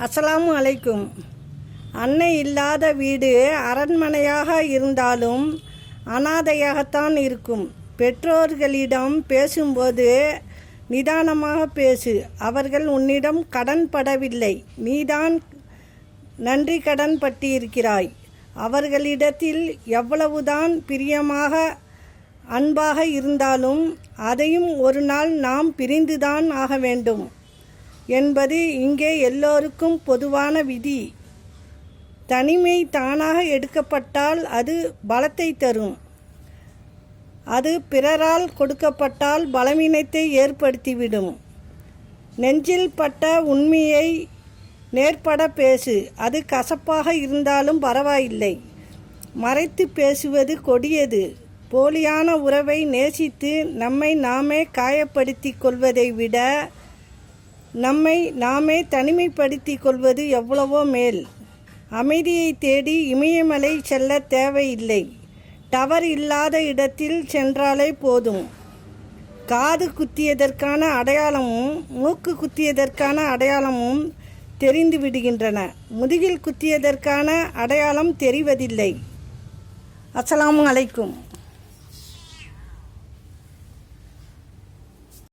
அஸ்ஸலாமு அலைக்கும். அன்னை இல்லாத வீடு அரண்மனையாக இருந்தாலும் அனாதையாகத்தான் இருக்கும். பெற்றோர்களிடம் பேசும்போது நிதானமாக பேசு. அவர்கள் உன்னிடம் கடன் படவில்லை, நீதான் நன்றி கடன் பட்டிருக்கிறாய். அவர்களிடத்தில் எவ்வளவுதான் பிரியமாக அன்பாக இருந்தாலும் அதையும் ஒரு நாள் நாம் பிரிந்துதான் ஆக வேண்டும் என்பது இங்கே எல்லோருக்கும் பொதுவான விதி. தனிமை தானாக எடுக்கப்பட்டால் அது பலத்தை தரும். அது பிறரால் கொடுக்கப்பட்டால் பலவீனத்தை ஏற்படுத்திவிடும். நெஞ்சில் பட்ட உண்மையை நேர்பட பேசு. அது கசப்பாக இருந்தாலும் பரவாயில்லை. மறைத்து பேசுவது கொடியது. போலியான உறவை நேசித்து நம்மை நாமே காயப்படுத்தி கொள்வதை விட நம்மை நாமே தனிமைப்படுத்தி கொள்வது எவ்வளவோ மேல். அமைதியை தேடி இமயமலை செல்ல தேவையில்லை. டவர் இல்லாத இடத்தில் சென்றாலே போதும். காது குத்தியதற்கான அடையாளமும் மூக்கு குத்தியதற்கான அடையாளமும் தெரிந்து விடுகின்றன. முதுகில் குத்தியதற்கான அடையாளம் தெரிவதில்லை. அஸ்ஸலாமு அலைக்கும்.